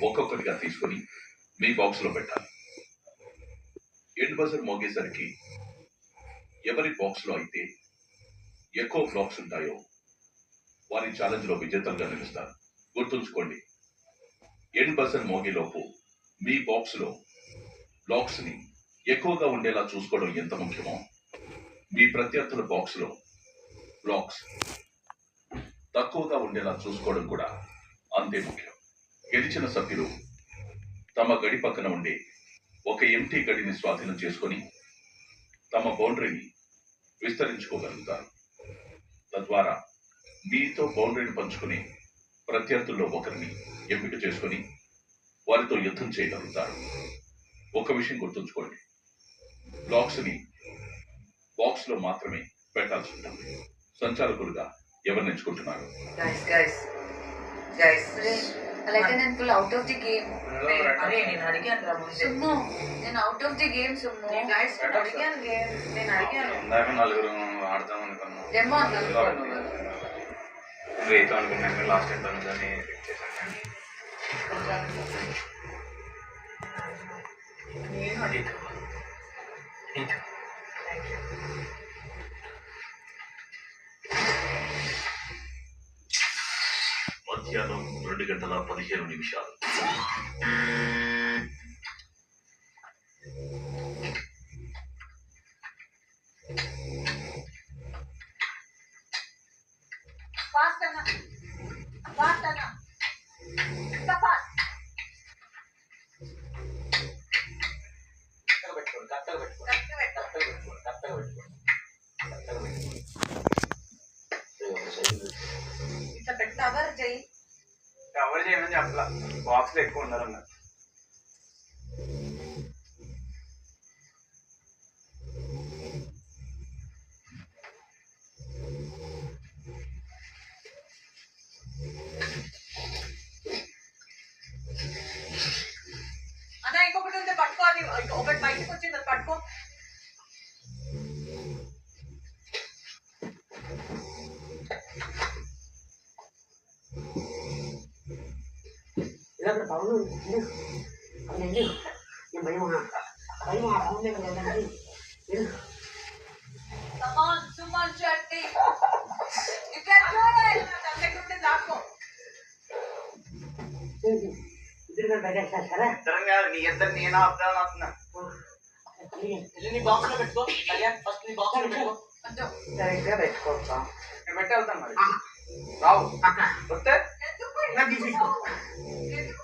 ఒక్కొక్కటిగా తీసుకొని మీ బాక్స్ లో పెట్టాలి. ఎండ్ బజర్ మోగేసరికి ఎవరి బాక్స్ లో అయితే ఎక్కువ బ్లాక్స్ ఉంటాయో వారి ఛాలెంజ్ లో విజేతలుగా నిలుస్తారు. గుర్తుంచుకోండి, ఎండ్ బజర్ మోగేలోపు మీ బాక్స్ లో బ్లాక్స్ ని ఎక్కువగా ఉండేలా చూసుకోవడం ఎంత ముఖ్యమో మీ ప్రత్యర్థుల బాక్స్ లో బ్లాక్స్ తక్కువగా ఉండేలా చూసుకోవడం కూడా అంతే ముఖ్యం. గెలిచిన సభ్యులు తమ గడి పక్కన ఉండే ఒక ఎంటీ గడిని స్వాధీనం చేసుకొని తమ బౌండరీని విస్తరించుకోగలుగుతారు. తద్వారా మీతో బౌండరీని పంచుకునే ప్రత్యర్థుల్లో ఒకరిని ఎంపిక చేసుకొని వారితో యుద్ధం చేయగలుగుతారు. ఒక విషయం గుర్తుంచుకోండి, బ్లాక్స్ ని బాక్స్ లో మాత్రమే పెట్టాల్సి ఉంటుంది. సంచాలకులుగా ఎవరిని ఎంచుకుంటున్నారు? Aladdin uncle out of the game. अरे నేను అడిగాను రా ముందే. Summu, నేను out of the game, Summu. Guys, నేను అడిగాను గేమ్. నేను అడిగాను. ఇందాక నలుగురు ఆడదాం అనుకున్నాం. Demo అన్నాను. రేతో అనుకున్నాను, లాస్ట్ టైం తను దాన్ని చేశాను. నేను అడిగాను. మధ్యాహ్నం 2:15. Fast Anna. Fast Anna. Inta fast. ఇట్లా పెట్టి కవర్ చేయి. కవర్ చేయమని చెప్పలా, బాక్స్ లో ఎక్కువ ఉండాలన్నారు. అన్న ఇంకొకటి ఉంది పట్టుకో, అది ఒకటి బయటకు వచ్చింది అది పట్టుకో. Come on, Suman Shetty. You can do it. తగ్గకుంటే దాక్కో. ఇద్దరం కాదు, నీ ఇద్దరు నేను ఆపుదామని వస్తున్నా. నీ బాక్స్ లో పెట్టుకో. కళ్యాణ్ ఫస్ట్ నీ బాక్స్ లో పెట్టుకో. నేను పెట్టి వెళ్తాను మరి. రావు వస్తే ఎందుకు